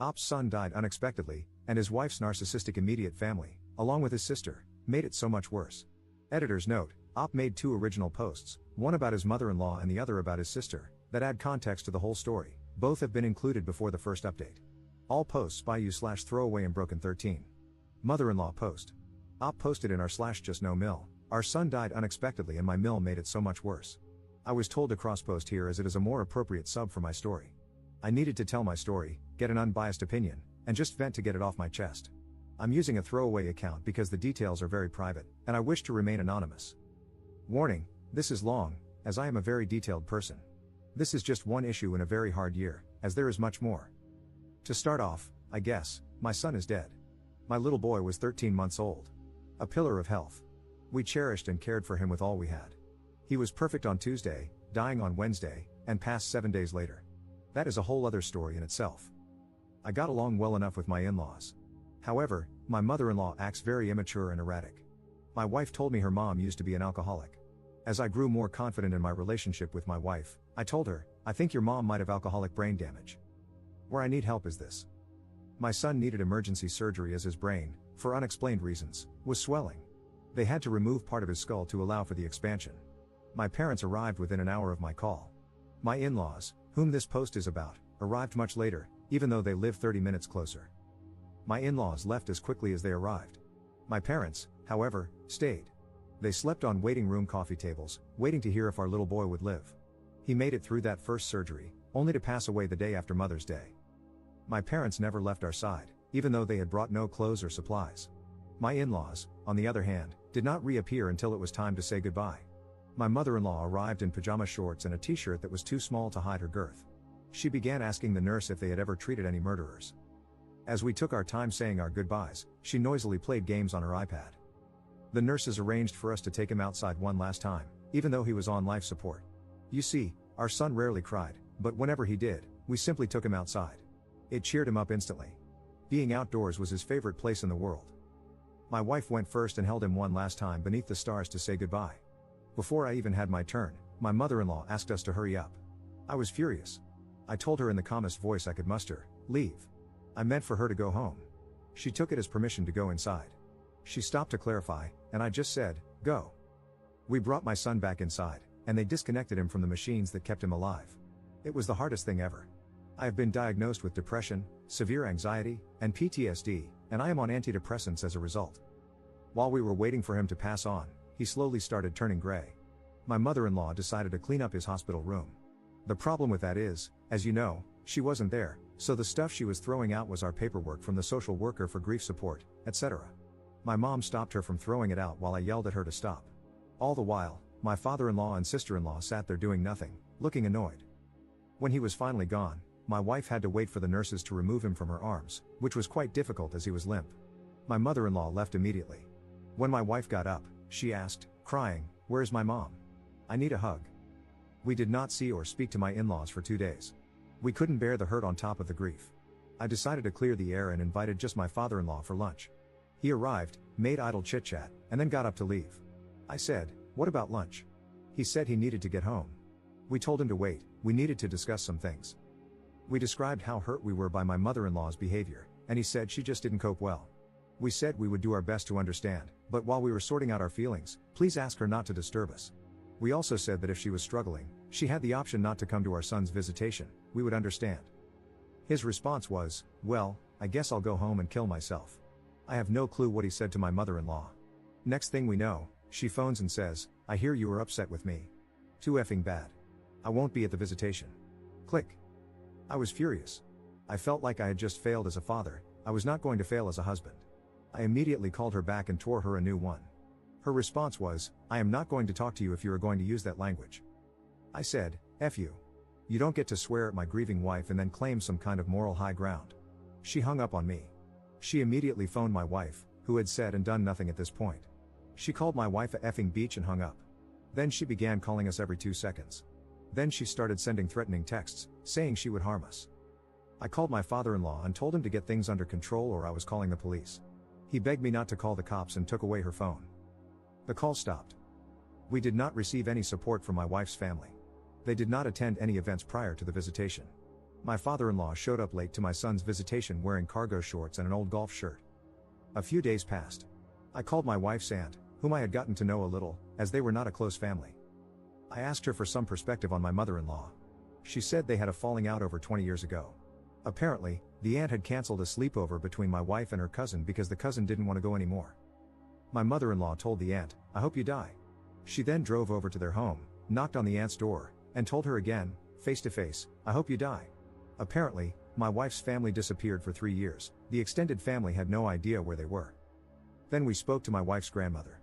Op's son died unexpectedly, and his wife's narcissistic immediate family, along with his sister, made it so much worse. Editor's note: Op made 2 original posts, one about his mother-in-law and the other about his sister, that add context to the whole story. Both have been included before the first update. All posts by you/throwaway and broken 13. Mother-in-law post. Op posted in r/just no mill. Our son died unexpectedly and my mill made it so much worse. I was told to cross-post here as it is a more appropriate sub for my story. I needed to tell my story, get an unbiased opinion, and just vent to get it off my chest. I'm using a throwaway account because the details are very private, and I wish to remain anonymous. Warning: this is long, as I am a very detailed person. This is just one issue in a very hard year, as there is much more. To start off, I guess, my son is dead. My little boy was 13 months old. A pillar of health. We cherished and cared for him with all we had. He was perfect on Tuesday, dying on Wednesday, and passed 7 days later. That is a whole other story in itself. I got along well enough with my in-laws. However, my mother-in-law acts very immature and erratic. My wife told me her mom used to be an alcoholic. As I grew more confident in my relationship with my wife, I told her, I think your mom might have alcoholic brain damage. Where I need help is this. My son needed emergency surgery as his brain, for unexplained reasons, was swelling. They had to remove part of his skull to allow for the expansion. My parents arrived within an hour of my call. My in-laws, whom this post is about, arrived much later, even though they live 30 minutes closer. My in-laws left as quickly as they arrived. My parents, however, stayed. They slept on waiting room coffee tables, waiting to hear if our little boy would live. He made it through that first surgery, only to pass away the day after Mother's Day. My parents never left our side, even though they had brought no clothes or supplies. My in-laws, on the other hand, did not reappear until it was time to say goodbye. My mother-in-law arrived in pajama shorts and a t-shirt that was too small to hide her girth. She began asking the nurse if they had ever treated any murderers. As we took our time saying our goodbyes, she noisily played games on her iPad. The nurses arranged for us to take him outside one last time, even though he was on life support. You see, our son rarely cried, but whenever he did, we simply took him outside. It cheered him up instantly. Being outdoors was his favorite place in the world. My wife went first and held him one last time beneath the stars to say goodbye. Before I even had my turn, my mother-in-law asked us to hurry up. I was furious. I told her in the calmest voice I could muster, leave. I meant for her to go home. She took it as permission to go inside. She stopped to clarify, and I just said, go. We brought my son back inside, and they disconnected him from the machines that kept him alive. It was the hardest thing ever. I have been diagnosed with depression, severe anxiety, and PTSD, and I am on antidepressants as a result. While we were waiting for him to pass on, he slowly started turning gray. My mother-in-law decided to clean up his hospital room. The problem with that is, as you know, she wasn't there, so the stuff she was throwing out was our paperwork from the social worker for grief support, etc. My mom stopped her from throwing it out while I yelled at her to stop. All the while, my father-in-law and sister-in-law sat there doing nothing, looking annoyed. When he was finally gone, my wife had to wait for the nurses to remove him from her arms, which was quite difficult as he was limp. My mother-in-law left immediately. When my wife got up, she asked, crying, "Where's my mom? I need a hug." We did not see or speak to my in-laws for 2 days. We couldn't bear the hurt on top of the grief. I decided to clear the air and invited just my father-in-law for lunch. He arrived, made idle chit-chat, and then got up to leave. I said, "What about lunch?" He said he needed to get home. We told him to wait, we needed to discuss some things. We described how hurt we were by my mother-in-law's behavior, and he said she just didn't cope well. We said we would do our best to understand, but while we were sorting out our feelings, please ask her not to disturb us. We also said that if she was struggling, she had the option not to come to our son's visitation, we would understand. His response was, "Well, I guess I'll go home and kill myself." I have no clue what he said to my mother-in-law. Next thing we know, she phones and says, "I hear you were upset with me. Too effing bad. I won't be at the visitation." Click. I was furious. I felt like I had just failed as a father, I was not going to fail as a husband. I immediately called her back and tore her a new one. Her response was, "I am not going to talk to you if you are going to use that language." I said, "F you. You don't get to swear at my grieving wife and then claim some kind of moral high ground." She hung up on me. She immediately phoned my wife, who had said and done nothing at this point. She called my wife a effing beach and hung up. Then she began calling us every 2 seconds. Then she started sending threatening texts, saying she would harm us. I called my father-in-law and told him to get things under control or I was calling the police. He begged me not to call the cops and took away her phone. The call stopped. We did not receive any support from my wife's family. They did not attend any events prior to the visitation. My father-in-law showed up late to my son's visitation wearing cargo shorts and an old golf shirt. A few days passed. I called my wife's aunt, whom I had gotten to know a little, as they were not a close family. I asked her for some perspective on my mother-in-law. She said they had a falling out over 20 years ago. Apparently, the aunt had cancelled a sleepover between my wife and her cousin because the cousin didn't want to go anymore. My mother-in-law told the aunt, "I hope you die." She then drove over to their home, knocked on the aunt's door, and told her again, face to face, "I hope you die." Apparently, my wife's family disappeared for 3 years. The extended family had no idea where they were. Then we spoke to my wife's grandmother.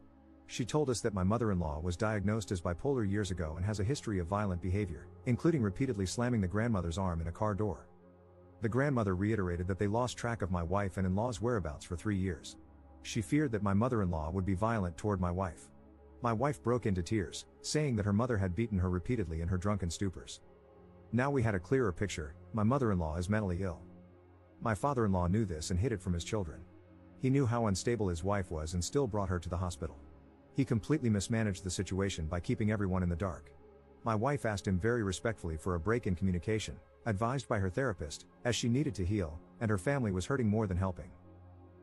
She told us that my mother-in-law was diagnosed as bipolar years ago and has a history of violent behavior, including repeatedly slamming the grandmother's arm in a car door. The grandmother reiterated that they lost track of my wife and in-law's whereabouts for 3 years. She feared that my mother-in-law would be violent toward my wife. My wife broke into tears, saying that her mother had beaten her repeatedly in her drunken stupors. Now we had a clearer picture: my mother-in-law is mentally ill. My father-in-law knew this and hid it from his children. He knew how unstable his wife was and still brought her to the hospital. He completely mismanaged the situation by keeping everyone in the dark. My wife asked him very respectfully for a break in communication, advised by her therapist, as she needed to heal, and her family was hurting more than helping.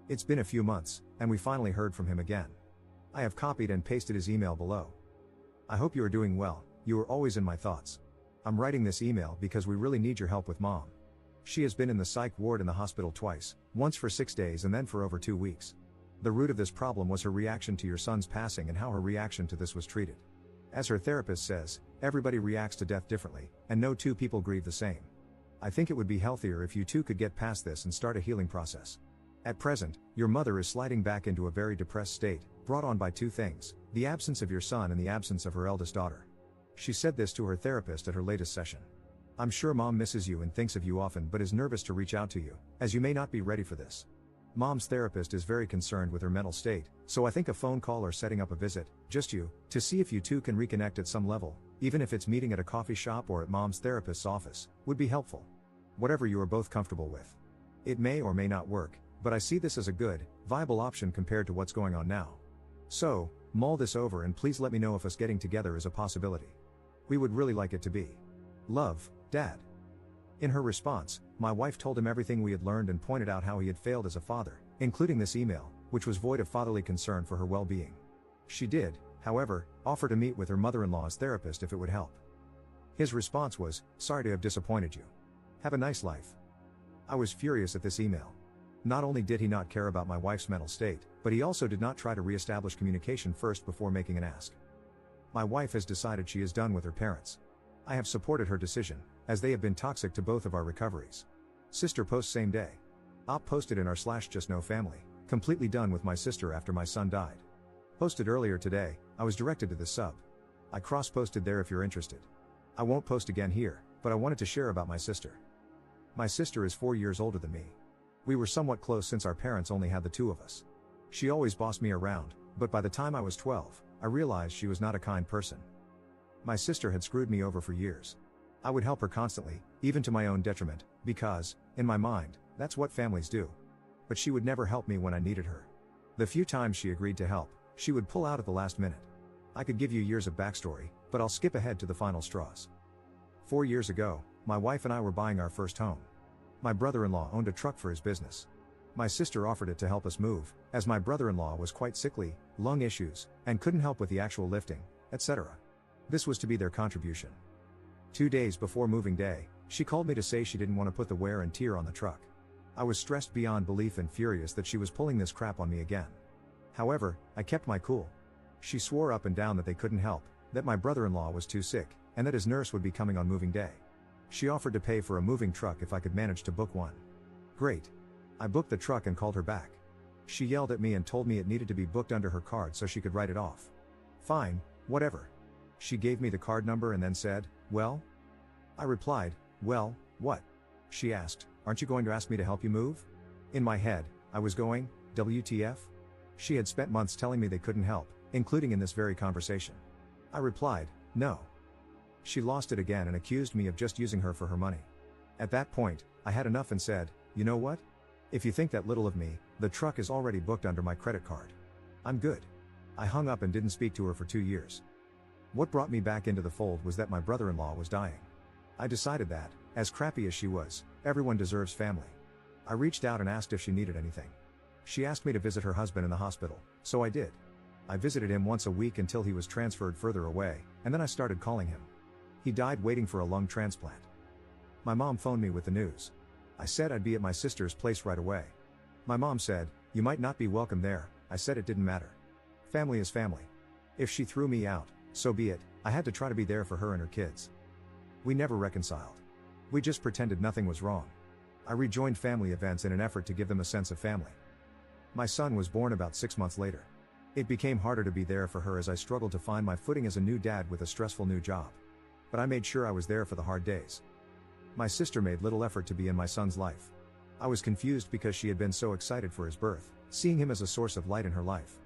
It's been a few months, and we finally heard from him again. I have copied and pasted his email below. I hope you are doing well. You are always in my thoughts. I'm writing this email because we really need your help with Mom. She has been in the psych ward in the hospital twice, once for 6 days and then for over 2 weeks. The root of this problem was her reaction to your son's passing and how her reaction to this was treated. As her therapist says, everybody reacts to death differently, and no two people grieve the same. I think it would be healthier if you two could get past this and start a healing process. At present, your mother is sliding back into a very depressed state, brought on by 2 things: the absence of your son and the absence of her eldest daughter. She said this to her therapist at her latest session. I'm sure Mom misses you and thinks of you often but is nervous to reach out to you, as you may not be ready for this. Mom's therapist is very concerned with her mental state, so I think a phone call or setting up a visit, just you, to see if you two can reconnect at some level, even if it's meeting at a coffee shop or at Mom's therapist's office, would be helpful. Whatever you are both comfortable with. It may or may not work, but I see this as a good, viable option compared to what's going on now. So, mull this over and please let me know if us getting together is a possibility. We would really like it to be. Love, Dad. In her response, my wife told him everything we had learned and pointed out how he had failed as a father, including this email, which was void of fatherly concern for her well-being. She did, however, offer to meet with her mother-in-law's therapist if it would help. His response was, "Sorry to have disappointed you. Have a nice life." I was furious at this email. Not only did he not care about my wife's mental state, but he also did not try to re-establish communication first before making an ask. My wife has decided she is done with her parents. I have supported her decision, as they have been toxic to both of our recoveries. Sister post same day. Op posted in r/justnofamily, completely done with my sister after my son died. Posted earlier today, I was directed to this sub. I cross-posted there if you're interested. I won't post again here, but I wanted to share about my sister. My sister is 4 years older than me. We were somewhat close since our parents only had the 2 of us. She always bossed me around, but by the time I was 12, I realized she was not a kind person. My sister had screwed me over for years. I would help her constantly, even to my own detriment, because, in my mind, that's what families do. But she would never help me when I needed her. The few times she agreed to help, she would pull out at the last minute. I could give you years of backstory, but I'll skip ahead to the final straws. 4 years ago, my wife and I were buying our first home. My brother-in-law owned a truck for his business. My sister offered it to help us move, as my brother-in-law was quite sickly, lung issues, and couldn't help with the actual lifting, etc. This was to be their contribution. 2 days before moving day, she called me to say she didn't want to put the wear and tear on the truck. I was stressed beyond belief and furious that she was pulling this crap on me again. However, I kept my cool. She swore up and down that they couldn't help, that my brother-in-law was too sick, and that his nurse would be coming on moving day. She offered to pay for a moving truck if I could manage to book one. Great. I booked the truck and called her back. She yelled at me and told me it needed to be booked under her card so she could write it off. Fine, whatever. She gave me the card number and then said, "Well?" I replied, "Well, what?" She asked, "Aren't you going to ask me to help you move?" In my head, I was going, WTF? She had spent months telling me they couldn't help, including in this very conversation. I replied, "No." She lost it again and accused me of just using her for her money. At that point, I had enough and said, "You know what? If you think that little of me, the truck is already booked under my credit card. I'm good." I hung up and didn't speak to her for 2 years. What brought me back into the fold was that my brother-in-law was dying. I decided that, As crappy as she was, everyone deserves family. I reached out and asked if she needed anything. She asked me to visit her husband in the hospital, so I did. I visited him once a week until he was transferred further away, and then I started calling him. He died waiting for a lung transplant. My mom phoned me with the news. I said I'd be at my sister's place right away. My mom said, "You might not be welcome there." I said it didn't matter. Family is family. If she threw me out, so be it. I had to try to be there for her and her kids. We never reconciled. We just pretended nothing was wrong. I rejoined family events in an effort to give them a sense of family. My son was born about 6 months later. It became harder to be there for her as I struggled to find my footing as a new dad with a stressful new job. But I made sure I was there for the hard days. My sister made little effort to be in my son's life. I was confused because she had been so excited for his birth, seeing him as a source of light in her life.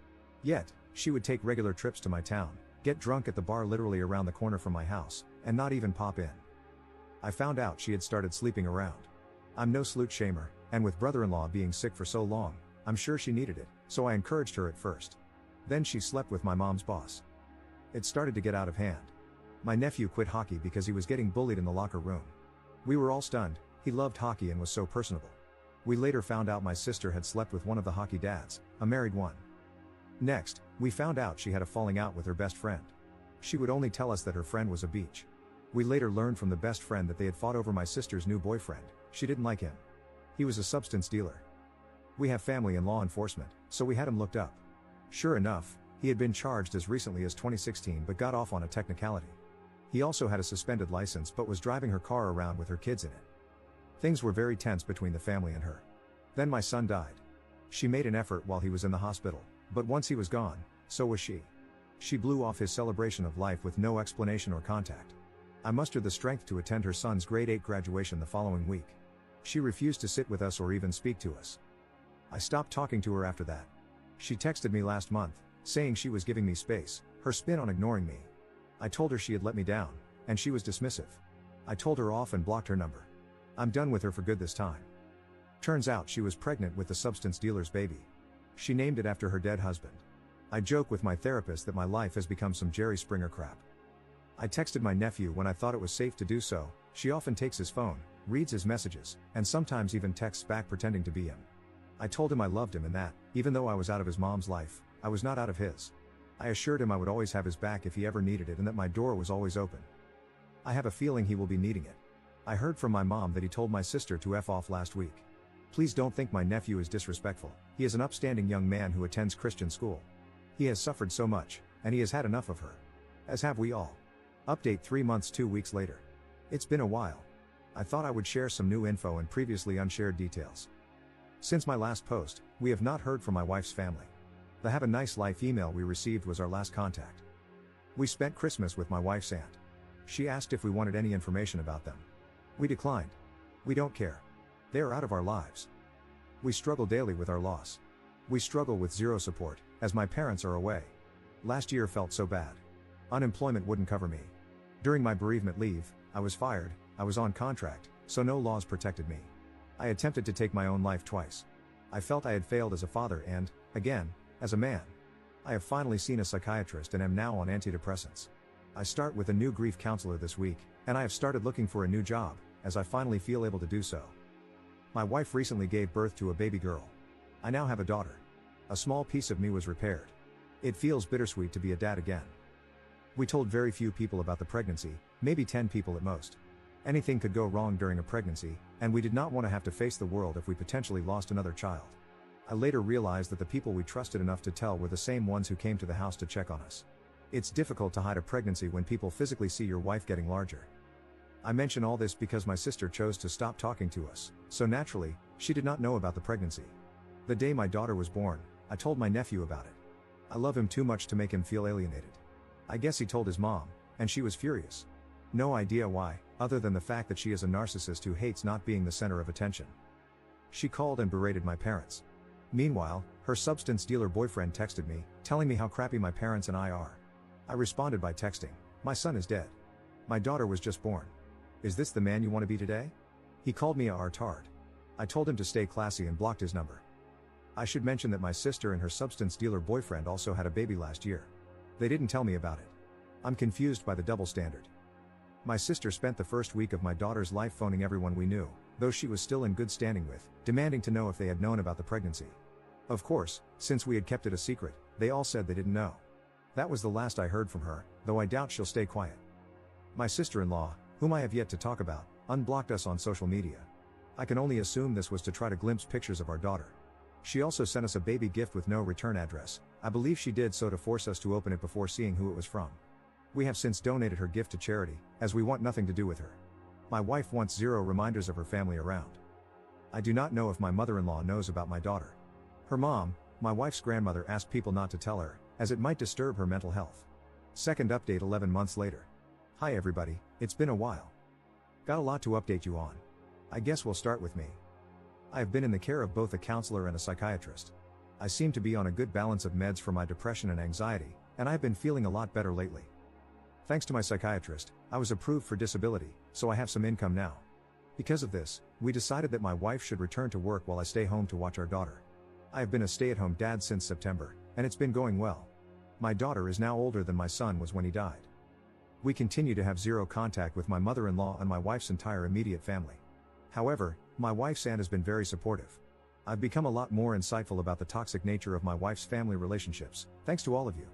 Yet, she would take regular trips to my town, get drunk at the bar literally around the corner from my house, and not even pop in. I found out she had started sleeping around. I'm no slut shamer, and with brother-in-law being sick for so long, I'm sure she needed it, so I encouraged her at first. Then she slept with my mom's boss. It started to get out of hand. My nephew quit hockey because he was getting bullied in the locker room. We were all stunned. He loved hockey and was so personable. We later found out my sister had slept with one of the hockey dads, a married one. Next, we found out she had a falling out with her best friend. She would only tell us that her friend was a beach. We later learned from the best friend that they had fought over my sister's new boyfriend. She didn't like him. He was a substance dealer. We have family in law enforcement, so we had him looked up. Sure enough, he had been charged as recently as 2016 but got off on a technicality. He also had a suspended license but was driving her car around with her kids in it. Things were very tense between the family and her. Then my son died. She made an effort while he was in the hospital, but once he was gone, so was she. She blew off his celebration of life with no explanation or contact. I mustered the strength to attend her son's grade 8 graduation the following week. She refused to sit with us or even speak to us. I stopped talking to her after that. She texted me last month, saying she was giving me space, her spin on ignoring me. I told her she had let me down, and she was dismissive. I told her off and blocked her number. I'm done with her for good this time. Turns out she was pregnant with the substance dealer's baby. She named it after her dead husband. I joke with my therapist that my life has become some Jerry Springer crap. I texted my nephew when I thought it was safe to do so. She often takes his phone, reads his messages, and sometimes even texts back pretending to be him. I told him I loved him and that, even though I was out of his mom's life, I was not out of his. I assured him I would always have his back if he ever needed it and that my door was always open. I have a feeling he will be needing it. I heard from my mom that he told my sister to F off last week. Please don't think my nephew is disrespectful. He is an upstanding young man who attends Christian school. He has suffered so much, and he has had enough of her. As have we all. Update 3 months 2 weeks later. It's been a while. I thought I would share some new info and previously unshared details. Since my last post, we have not heard from my wife's family. The Have a Nice Life email we received was our last contact. We spent Christmas with my wife's aunt. She asked if we wanted any information about them. We declined. We don't care. They are out of our lives. We struggle daily with our loss. We struggle with zero support, as my parents are away. Last year felt so bad. Unemployment wouldn't cover me. During my bereavement leave, I was fired. I was on contract, so no laws protected me. I attempted to take my own life twice. I felt I had failed as a father and, again, as a man. I have finally seen a psychiatrist and am now on antidepressants. I start with a new grief counselor this week, and I have started looking for a new job, as I finally feel able to do so. My wife recently gave birth to a baby girl. I now have a daughter. A small piece of me was repaired. It feels bittersweet to be a dad again. We told very few people about the pregnancy, maybe 10 people at most. Anything could go wrong during a pregnancy, and we did not want to have to face the world if we potentially lost another child. I later realized that the people we trusted enough to tell were the same ones who came to the house to check on us. It's difficult to hide a pregnancy when people physically see your wife getting larger. I mention all this because my sister chose to stop talking to us, so naturally, she did not know about the pregnancy. The day my daughter was born, I told my nephew about it. I love him too much to make him feel alienated. I guess he told his mom, and she was furious. No idea why, other than the fact that she is a narcissist who hates not being the center of attention. She called and berated my parents. Meanwhile, her substance dealer boyfriend texted me, telling me how crappy my parents and I are. I responded by texting, "My son is dead. My daughter was just born. Is this the man you want to be today?" He called me a retard. I told him to stay classy and blocked his number. I should mention that my sister and her substance dealer boyfriend also had a baby last year. They didn't tell me about it. I'm confused by the double standard. My sister spent the first week of my daughter's life phoning everyone we knew, those she was still in good standing with, demanding to know if they had known about the pregnancy. Of course, since we had kept it a secret, they all said they didn't know. That was the last I heard from her, though I doubt she'll stay quiet. My sister-in-law, whom I have yet to talk about, unblocked us on social media. I can only assume this was to try to glimpse pictures of our daughter. She also sent us a baby gift with no return address. I believe she did so to force us to open it before seeing who it was from. We have since donated her gift to charity, as we want nothing to do with her. My wife wants zero reminders of her family around. I do not know if my mother-in-law knows about my daughter. Her mom, my wife's grandmother, asked people not to tell her, as it might disturb her mental health. Second update 11 months later. Hi everybody, it's been a while. Got a lot to update you on. I guess we'll start with me. I have been in the care of both a counselor and a psychiatrist. I seem to be on a good balance of meds for my depression and anxiety, and I have been feeling a lot better lately. Thanks to my psychiatrist, I was approved for disability, so I have some income now. Because of this, we decided that my wife should return to work while I stay home to watch our daughter. I have been a stay-at-home dad since September, and it's been going well. My daughter is now older than my son was when he died. We continue to have zero contact with my mother-in-law and my wife's entire immediate family. However, my wife's aunt has been very supportive. I've become a lot more insightful about the toxic nature of my wife's family relationships, thanks to all of you.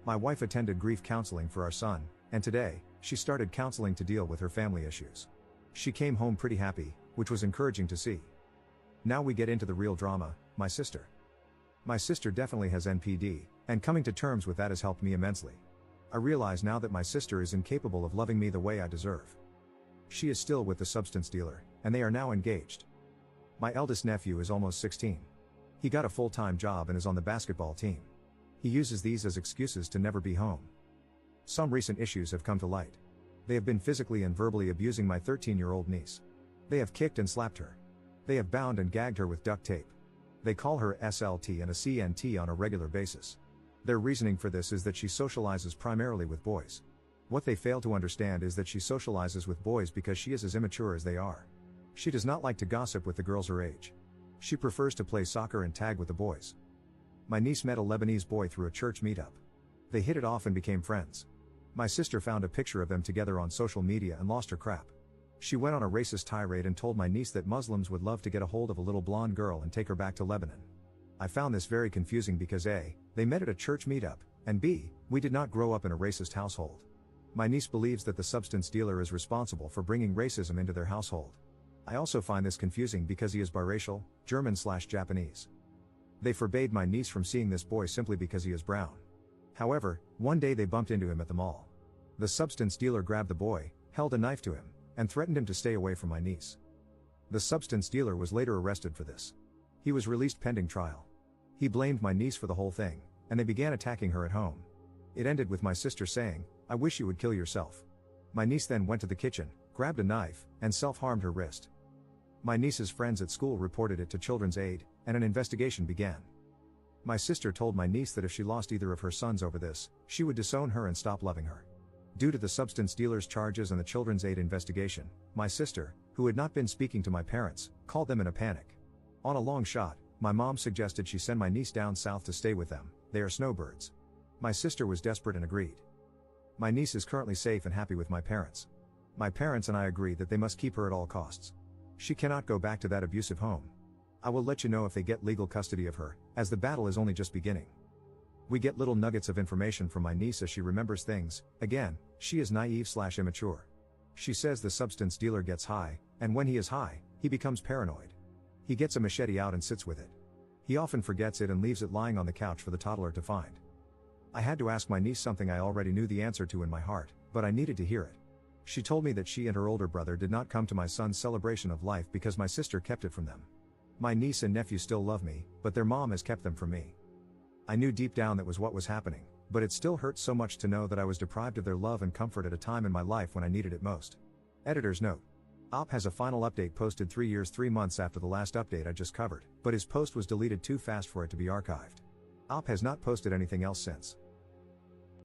My wife attended grief counseling for our son, and today, she started counseling to deal with her family issues. She came home pretty happy, which was encouraging to see. Now we get into the real drama, my sister. My sister definitely has NPD, and coming to terms with that has helped me immensely. I realize now that my sister is incapable of loving me the way I deserve. She is still with the substance dealer, and they are now engaged. My eldest nephew is almost 16. He got a full-time job and is on the basketball team. He uses these as excuses to never be home. Some recent issues have come to light. They have been physically and verbally abusing my 13-year-old niece. They have kicked and slapped her. They have bound and gagged her with duct tape. They call her SLT and a CNT on a regular basis. Their reasoning for this is that she socializes primarily with boys. What they fail to understand is that she socializes with boys because she is as immature as they are. She does not like to gossip with the girls her age. She prefers to play soccer and tag with the boys. My niece met a Lebanese boy through a church meetup. They hit it off and became friends. My sister found a picture of them together on social media and lost her crap. She went on a racist tirade and told my niece that Muslims would love to get a hold of a little blonde girl and take her back to Lebanon. I found this very confusing because A, they met at a church meetup, and B, we did not grow up in a racist household. My niece believes that the substance dealer is responsible for bringing racism into their household. I also find this confusing because he is biracial, German/Japanese. They forbade my niece from seeing this boy simply because he is brown. However, one day they bumped into him at the mall. The substance dealer grabbed the boy, held a knife to him, and threatened him to stay away from my niece. The substance dealer was later arrested for this. He was released pending trial. He blamed my niece for the whole thing, and they began attacking her at home. It ended with my sister saying, "I wish you would kill yourself." My niece then went to the kitchen, grabbed a knife, and self-harmed her wrist. My niece's friends at school reported it to Children's Aid, and an investigation began. My sister told my niece that if she lost either of her sons over this, she would disown her and stop loving her. Due to the substance dealer's charges and the Children's Aid investigation, my sister, who had not been speaking to my parents, called them in a panic. On a long shot, my mom suggested she send my niece down south to stay with them. They are snowbirds. My sister was desperate and agreed. My niece is currently safe and happy with my parents. My parents and I agree that they must keep her at all costs. She cannot go back to that abusive home. I will let you know if they get legal custody of her, as the battle is only just beginning. We get little nuggets of information from my niece as she remembers things. Again, she is naive/immature. She says the substance dealer gets high, and when he is high, he becomes paranoid. He gets a machete out and sits with it. He often forgets it and leaves it lying on the couch for the toddler to find. I had to ask my niece something I already knew the answer to in my heart, but I needed to hear it. She told me that she and her older brother did not come to my son's celebration of life because my sister kept it from them. My niece and nephew still love me, but their mom has kept them from me. I knew deep down that was what was happening, but it still hurts so much to know that I was deprived of their love and comfort at a time in my life when I needed it most. Editor's note. Op has a final update posted 3 years 3 months after the last update I just covered, but his post was deleted too fast for it to be archived. Op has not posted anything else since.